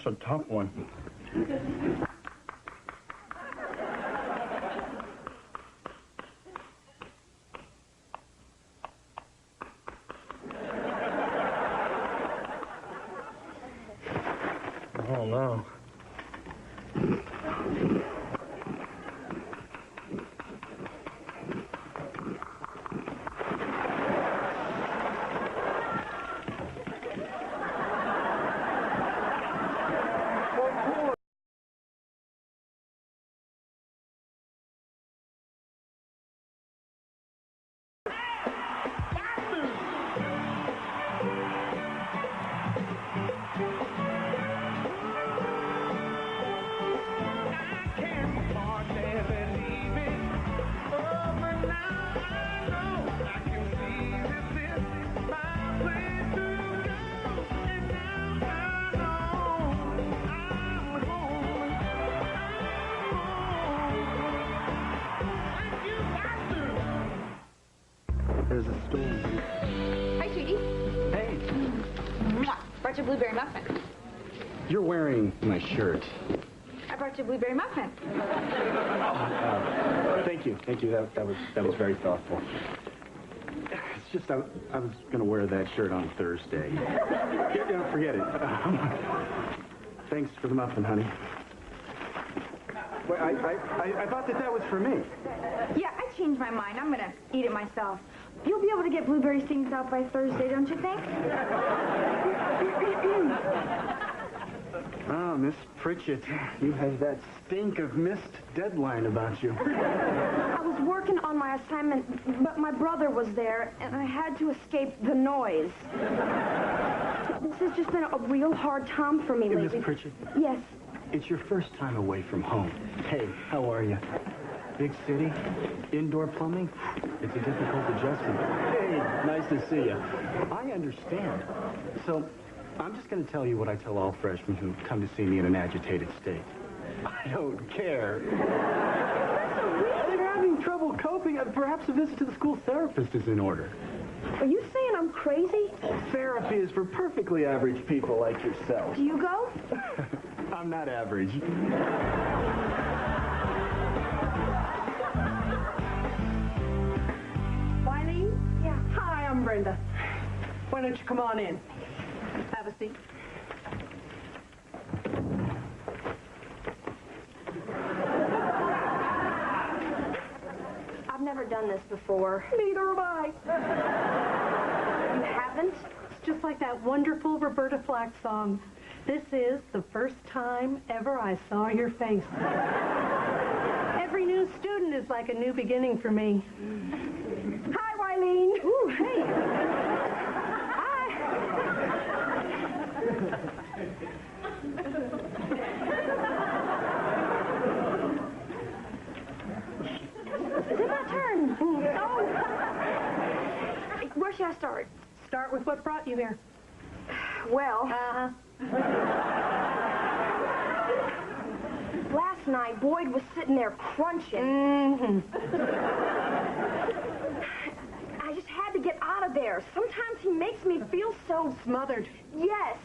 That's a tough one. Oh, no. There's a storm. Hi, sweetie. Hey. Mwah. Brought you a blueberry muffin. You're wearing my shirt. I brought you a blueberry muffin. Thank you. Thank you. That was very thoughtful. It's just I was going to wear that shirt on Thursday. Yeah, forget it. Thanks for the muffin, honey. Wait, I thought that was for me. Yeah, I changed my mind. I'm going to eat it myself. You'll be able to get blueberry steams out by Thursday, don't you think? Oh, Miss Pritchett, you have that stink of missed deadline about you. I was working on my assignment, but my brother was there, and I had to escape the noise. This has just been a real hard time for me Hey, lately. Miss Pritchett. Yes. It's your first time away from home. Hey, how are you? Big city? Indoor plumbing? It's a difficult adjustment. Hey, nice to see you. I understand. So, I'm just going to tell you what I tell all freshmen who come to see me in an agitated state. I don't care. They're having trouble coping. Perhaps a visit to the school therapist is in order. Are you saying I'm crazy? Therapy is for perfectly average people like yourself. Do you go? I'm not average. Wiley? Yeah. Hi, I'm Brenda. Why don't you come on in? Have a seat. I've never done this before. Neither have I. You haven't? It's just like that wonderful Roberta Flack song. This is the first time ever I saw your face. Every new student is like a new beginning for me. Hi, Wileen. Ooh, hey. Is it my turn? Oh. Where should I start? Start with what brought you here. Well, last night, Boyd was sitting there crunching. I just had to get out of there. Sometimes he makes me feel so... Smothered. Yes.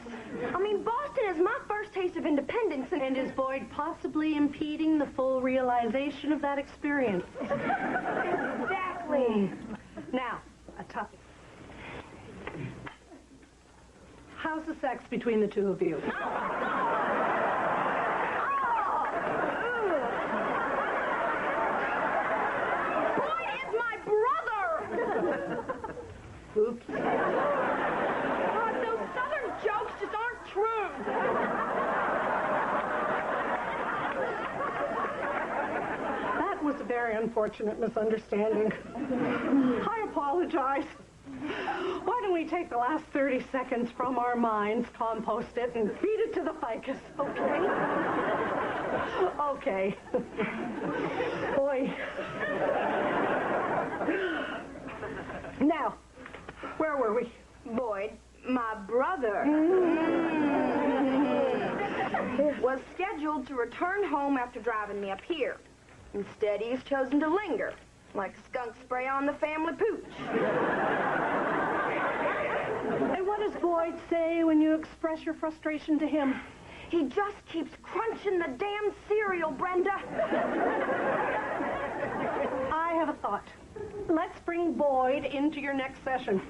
I mean, Boston is my first taste of independence, And is Boyd possibly impeding the full realization of that experience? Exactly. Now, a toughie. How's the sex between the two of you? Boyd is my brother! Oops. God, those southern jokes just aren't true. That was a very unfortunate misunderstanding. I apologize. Why don't we take the last 30 seconds from our minds, compost it, and feed it to the ficus, okay? Okay. Boy. Now, where were we? Boyd, my brother, was scheduled to return home after driving me up here. Instead, he's chosen to linger, like skunk spray on the family pooch. And what does Boyd say when you express your frustration to him? He just keeps crunching the damn cereal, Brenda. I have a thought. Let's bring Boyd into your next session.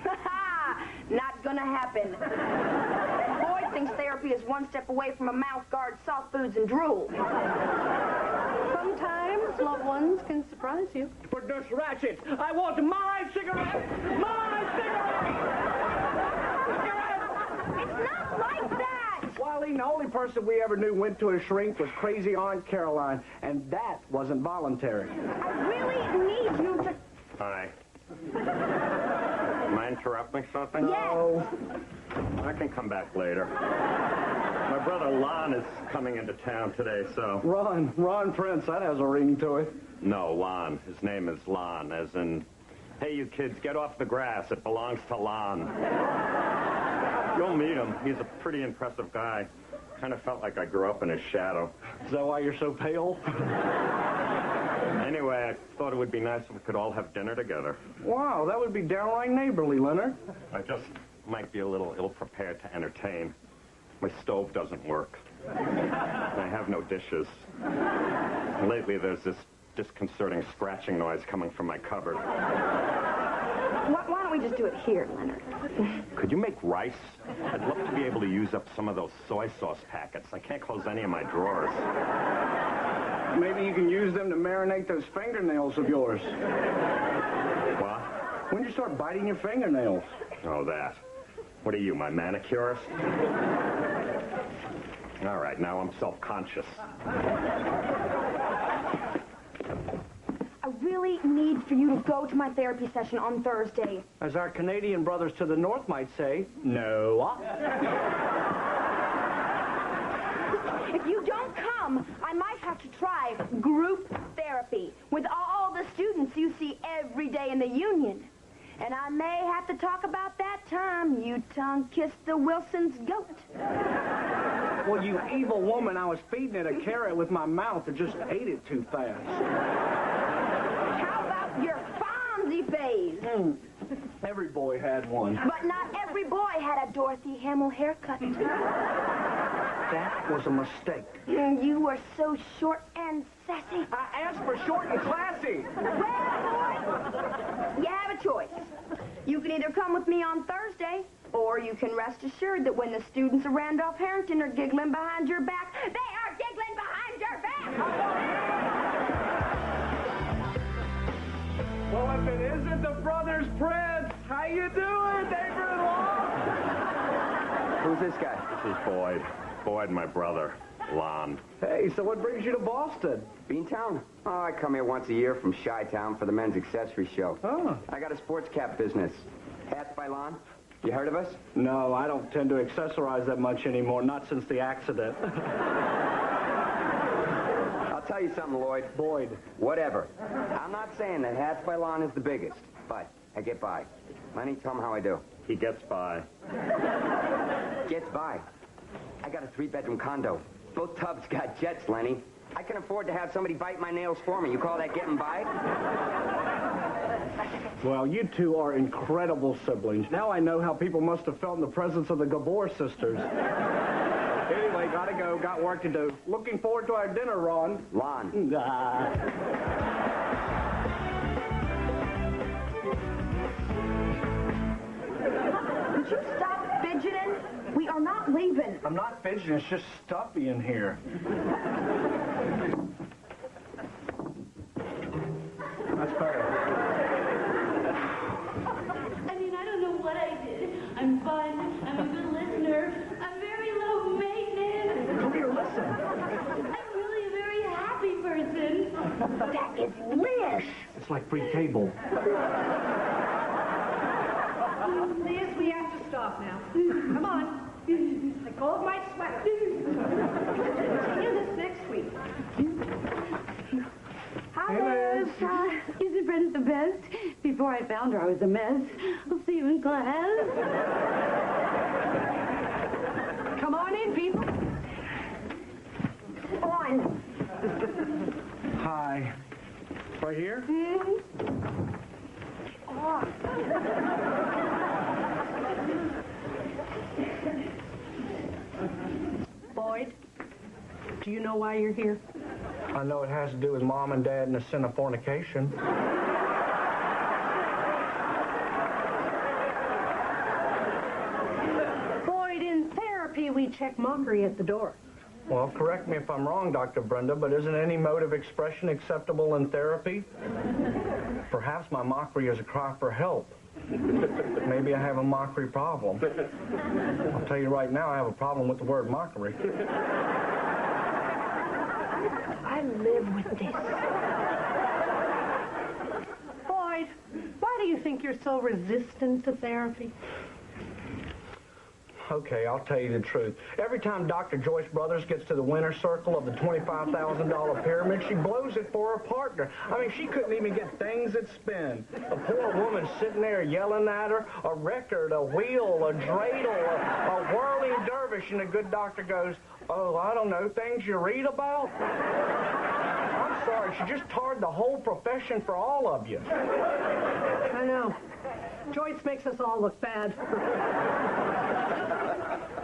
Not gonna happen. Boyd thinks therapy is one step away from a mouth guard, soft foods, and drool. Sometimes loved ones can surprise you. Produce Ratchet, I want my cigarette! My cigarette! It's not like that! Wally, the only person we ever knew went to a shrink was Crazy Aunt Caroline, and that wasn't voluntary. I really need you to... Hi. Am I interrupting something? Yes. I can come back later. My brother Lon is coming into town today, so... Ron Prince, that has a ring to it. No, Lon. His name is Lon, as in, hey, you kids, get off the grass. It belongs to Lon. You'll meet him. He's a pretty impressive guy. Kind of felt like I grew up in his shadow. Is that why you're so pale? Anyway, I thought it would be nice if we could all have dinner together. Wow, that would be downright neighborly, Leonard. I just might be a little ill-prepared to entertain. My stove doesn't work. And I have no dishes. Lately, there's this disconcerting scratching noise coming from my cupboard. Why don't we just do it here, Leonard? Could you make rice? I'd love to be able to use up some of those soy sauce packets. I can't close any of my drawers. Maybe you can use them to marinate those fingernails of yours. What? When you start biting your fingernails. Oh, that. What are you, my manicurist? All right, now I'm self-conscious. I really need for you to go to my therapy session on Thursday. As our Canadian brothers to the north might say, no. If you don't come, I might have to try group therapy with all the students you see every day in the union. And I may have to talk about that time you tongue-kissed the Wilson's goat. Well, you evil woman, I was feeding it a carrot with my mouth and just ate it too fast. How about your Fonzie phase? Every boy had one. But not every boy had a Dorothy Hamill haircut. That was a mistake. You were so short and sassy. I asked for short and classy. Well, boy, you have a choice. You can either come with me on Thursday, or you can rest assured that when the students of Randolph-Harrington are giggling behind your back, they are giggling behind your back! Well, if it isn't the Brothers Prince, how you doing, neighbor-in-law? Who's this guy? This is Boyd. Boyd, my brother, Lon. Hey, so what brings you to Boston? Beantown? Oh, I come here once a year from Chi-Town for the men's accessory show. Oh. I got a sports cap business. Hats by Lon. You heard of us? No, I don't tend to accessorize that much anymore, not since the accident. I'll tell you something, Lloyd. Boyd. Whatever. I'm not saying that Hats by Lon is the biggest, but I get by. Lenny, tell him how I do. He gets by. Gets by. I got a 3-bedroom condo. Both tubs got jets, Lenny. I can afford to have somebody bite my nails for me. You call that getting by? Well, you two are incredible siblings. Now I know how people must have felt in the presence of the Gabor sisters. Anyway, gotta go. Got work to do. Looking forward to our dinner, Ron. Lon. Would you stop fidgeting? We are not leaving. I'm not fidgeting. It's just stuffy in here. That's better. I mean, I don't know what I did. I'm fun. I'm a good listener. I'm very low maintenance. Come here, listen. I'm really a very happy person. That is Liz. It's like free cable. Liz, we have to stop now. Come on. I cold my sweater. See you this next week. Hi, Hey, Liz. Isn't Brenda the best? Before I found her, I was a mess. I'll see you in class. Come on in, people. On. Hi. Right here? Boyd, Do you know why you're here? I know it has to do with Mom and Dad and the sin of fornication. Boyd, in therapy, we check mockery at the door. Well, correct me if I'm wrong, Dr. Brenda, but isn't any mode of expression acceptable in therapy? Perhaps my mockery is a cry for help. Maybe I have a mockery problem. I'll tell you right now, I have a problem with the word mockery. I live with this. Boyd, why do you think you're so resistant to therapy? Okay, I'll tell you the truth. Every time Dr. Joyce Brothers gets to the winner's circle of the $25,000 pyramid, she blows it for her partner. I mean, she couldn't even get things that spin. A poor woman sitting there yelling at her, a record, a wheel, a dreidel, a whirling dervish, and the good doctor goes, oh, I don't know, things you read about? I'm sorry, she just tarred the whole profession for all of you. I know. Joyce makes us all look bad.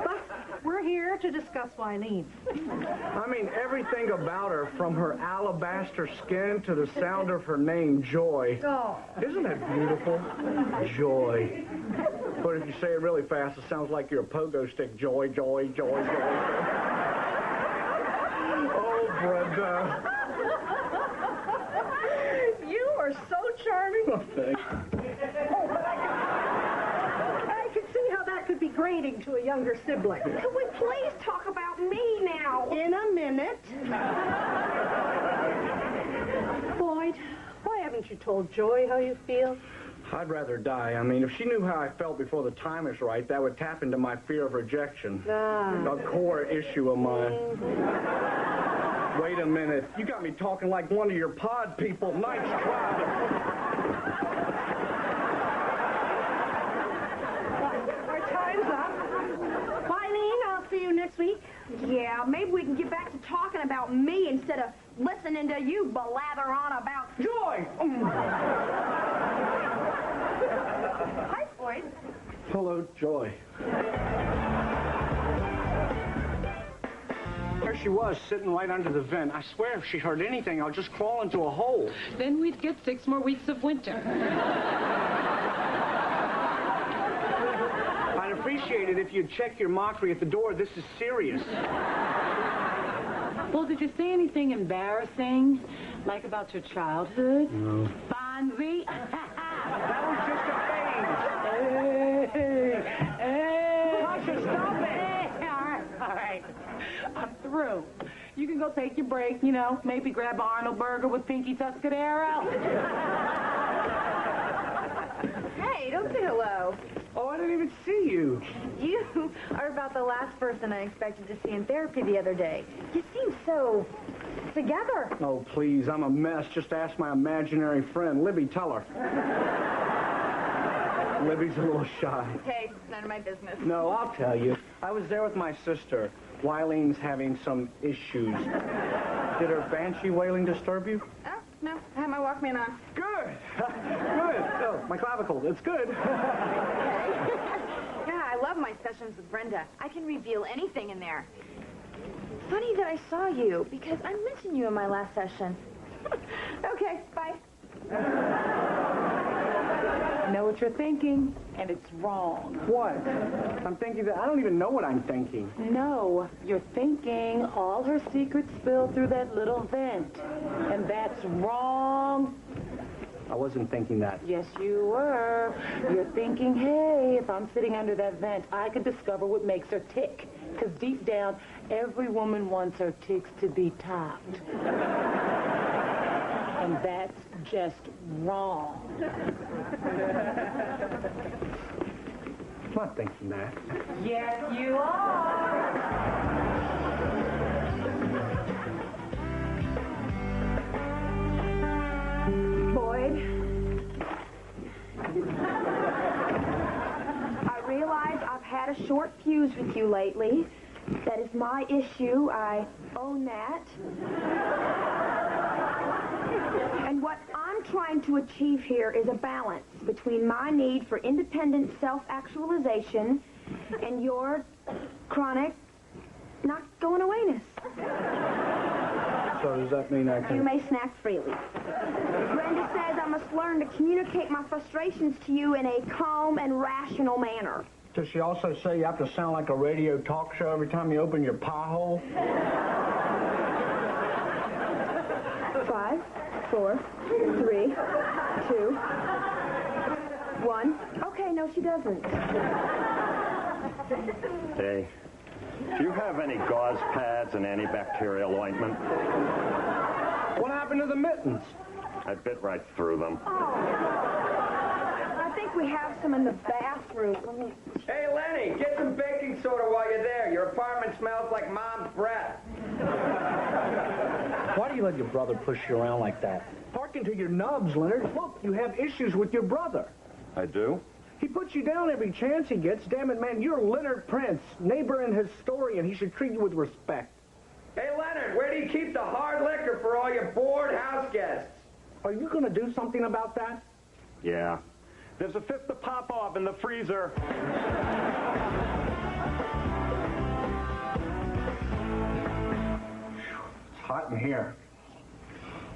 But we're here to discuss Wileen. I mean, everything about her, from her alabaster skin to the sound of her name, Joy. Oh. Isn't that beautiful? Joy. But if you say it really fast, it sounds like you're a pogo stick. Joy, joy, joy, joy. Oh, Brenda. You are so charming. Oh, thanks. I can see how that could be grating to a younger sibling. Could we please talk about me now? In a minute. Boyd, why haven't you told Joy how you feel? I'd rather die. I mean, if she knew how I felt before the time is right, that would tap into my fear of rejection. A core issue of mine. Wait a minute. You got me talking like one of your pod people. Nice try. Our time's up. Wileen, I'll see you next week. Yeah, maybe we can get back to talking about me instead of listening to you blather on about Joy! Hi, Boyd. Hello, Joy. There she was, sitting right under the vent. I swear if she heard anything, I'll just crawl into a hole. Then we'd get 6 more weeks of winter. I'd appreciate it if you'd check your mockery at the door. This is serious. Well, did you say anything embarrassing? Like about your childhood? No. Fonzie? That was just a phase. Hey! Tasha, stop it! All right. I'm through. You can go take your break, you know, maybe grab an Arnold burger with Pinky Tuscadero. Hey, don't say hello. Oh, I didn't even see you. You are about the last person I expected to see in therapy the other day. You seem so together. Oh, please, I'm a mess. Just ask my imaginary friend, Libby Teller. Libby's a little shy. Hey, none of my business. No, I'll tell you. I was there with my sister. Wileen's having some issues. Did her banshee wailing disturb you? Oh, no, I have my Walkman on. Good. Good. Oh, my clavicle. It's good. Yeah, I love my sessions with Brenda. I can reveal anything in there. Funny that I saw you, because I mentioned you in my last session. Okay, bye. I know what you're thinking, and it's wrong. What? I'm thinking that I don't even know what I'm thinking. No, you're thinking all her secrets spilled through that little vent, and that's wrong. I wasn't thinking that. Yes, you were. You're thinking, hey, if I'm sitting under that vent, I could discover what makes her tick. Because deep down, every woman wants her ticks to be topped. And that's just wrong. I'm not thinking that. Yes, you are. Boyd, I realize I've had a short fuse with you lately. That is my issue. I own that. And what I'm trying to achieve here is a balance between my need for independent self-actualization and your chronic not going awayness. So does that mean I You can... may snack freely. Brenda says I must learn to communicate my frustrations to you in a calm and rational manner. Does she also say you have to sound like a radio talk show every time you open your pie hole? 5, 4, 3, 2, 1. Okay, no, she doesn't. Hey, do you have any gauze pads and antibacterial ointment? What happened to the mittens? I bit right through them. I think we have some in the bathroom. Let me... Hey, Lenny, get some baking soda while you're there. Your apartment smells like Mom's breath. Why do you let your brother push you around like that? Park into your nubs, Leonard. Look, you have issues with your brother. I do? He puts you down every chance he gets. Damn it, man, you're Leonard Prince, neighbor and historian. He should treat you with respect. Hey, Leonard, where do you keep the hard liquor for all your bored house guests? Are you going to do something about that? Yeah. There's a fifth of Popov in the freezer. It's hot in here.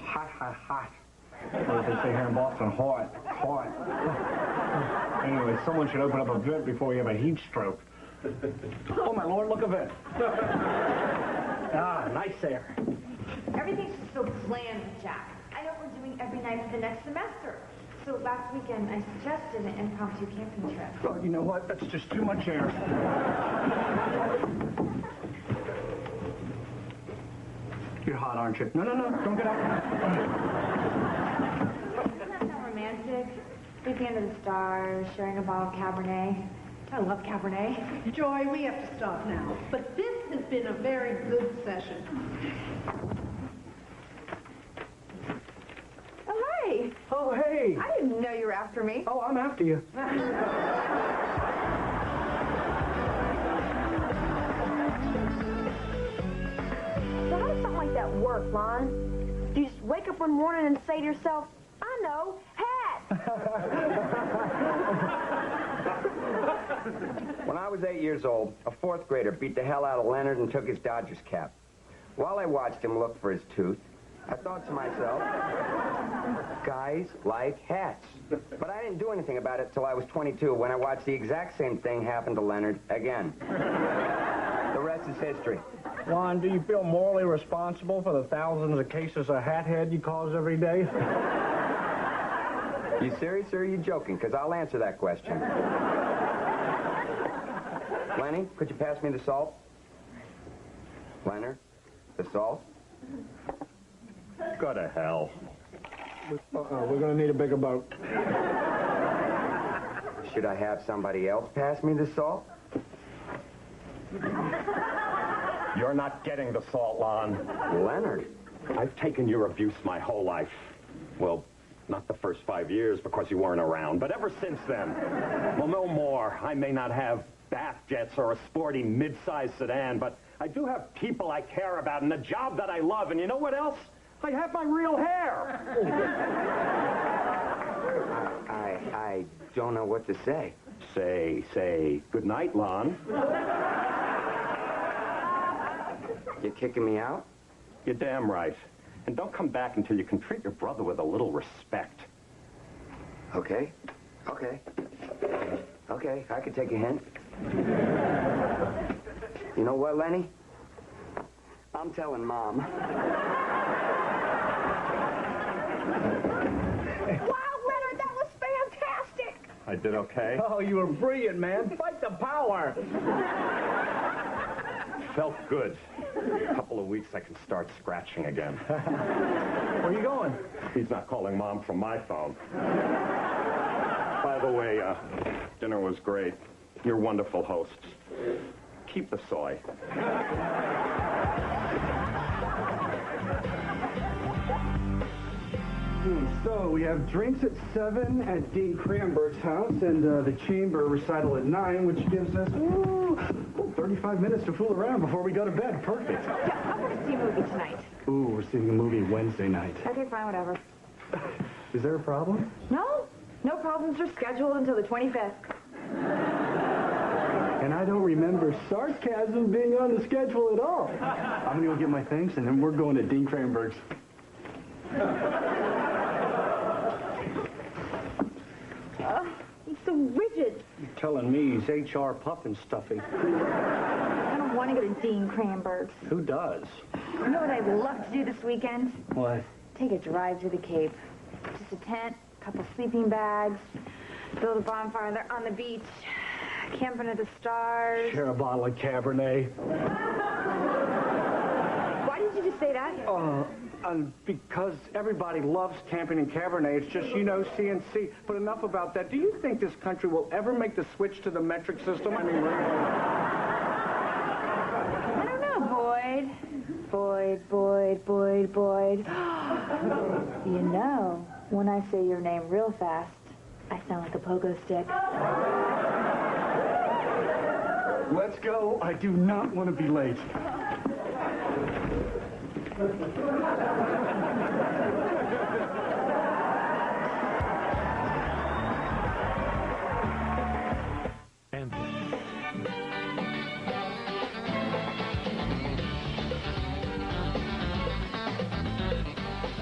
Hot, hot, hot. Or as they say here in Boston, hot, hot. Anyway, someone should open up a vent before we have a heat stroke. Oh, my Lord, look a vent. Ah, nice air. Everything's so planned, Jack. I know we're doing every night for the next semester. So last weekend, I suggested an impromptu camping trip. Oh, you know what? That's just too much air. You're hot, aren't you? No, no, no. Don't get up. Isn't that so romantic? Sleeping under the stars, sharing a bottle of Cabernet. I love Cabernet. Joy, we have to stop now. But this has been a very good session. Oh, hey. Oh, hey. I didn't know you were after me. Oh, I'm after you. So how does something like that work, Lon? Do you just wake up one morning and say to yourself, I know, hat! When I was 8 years old, a fourth grader beat the hell out of Leonard and took his Dodgers cap. While I watched him look for his tooth, I thought to myself, guys like hats. But I didn't do anything about it till I was 22 when I watched the exact same thing happen to Leonard again. The rest is history. Lon, do you feel morally responsible for the thousands of cases of hat head you cause every day? You serious or are you joking? Because I'll answer that question. Lenny, could you pass me the salt? Leonard, the salt? Go to hell. Uh-oh, we're going to need a bigger boat. Should I have somebody else pass me the salt? You're not getting the salt, Lon. Leonard. I've taken your abuse my whole life. Well, not the first 5 years because you weren't around, but ever since then. Well, no more. I may not have bath jets or a sporty mid-sized sedan, but I do have people I care about and a job that I love, and you know what else? I have my real hair. I don't know what to say. Say, good night, Lon. You kicking me out? You're damn right. And don't come back until you can treat your brother with a little respect. Okay. Okay, I could take a hint. You know what, Lenny? I'm telling Mom. Wow, Leonard, that was fantastic! I did okay? Oh, you were brilliant, man. Fight the power. Felt good. In a couple of weeks, I can start scratching again. Where are you going? He's not calling Mom from my phone. By the way, dinner was great. You're wonderful hosts. Keep the soy. So we have drinks at 7 at Dean Cranberg's house and the chamber recital at 9, which gives us 35 minutes to fool around before we go to bed. Perfect. Yeah, I'm going to see a movie tonight. Ooh, we're seeing a movie Wednesday night. Okay, fine, whatever. Is there a problem? No problems are scheduled until the 25th. And I I don't remember sarcasm being on the schedule at all. I'm gonna go get my things, and then we're going to Dean Cranberg's. He's so rigid. You're telling me he's HR puffin stuffy. I don't want to go to Dean Cranberg's. Who does? You know what I'd love to do this weekend? What? Take a drive to the Cape. Just a tent, a couple sleeping bags, build a bonfire there on the beach, camp under the stars. Share a bottle of Cabernet. Why did you just say that? Because everybody loves camping in Cabernet. It's just, you know, CNC. But enough about that. Do you think this country will ever make the switch to the metric system? I mean, really? I don't know, Boyd. Boyd. You know, when I say your name real fast, I sound like a pogo stick. Let's go. I do not want to be late.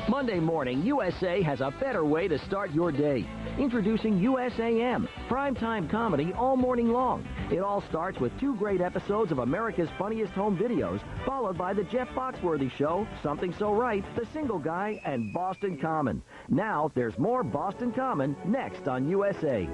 Monday morning, USA has a better way to start your day. Introducing USAM, primetime comedy all morning long. It all starts with 2 great episodes of America's Funniest Home Videos, followed by the Jeff Foxworthy Show, Something So Right, The Single Guy, and Boston Common. Now, there's more Boston Common next on USA.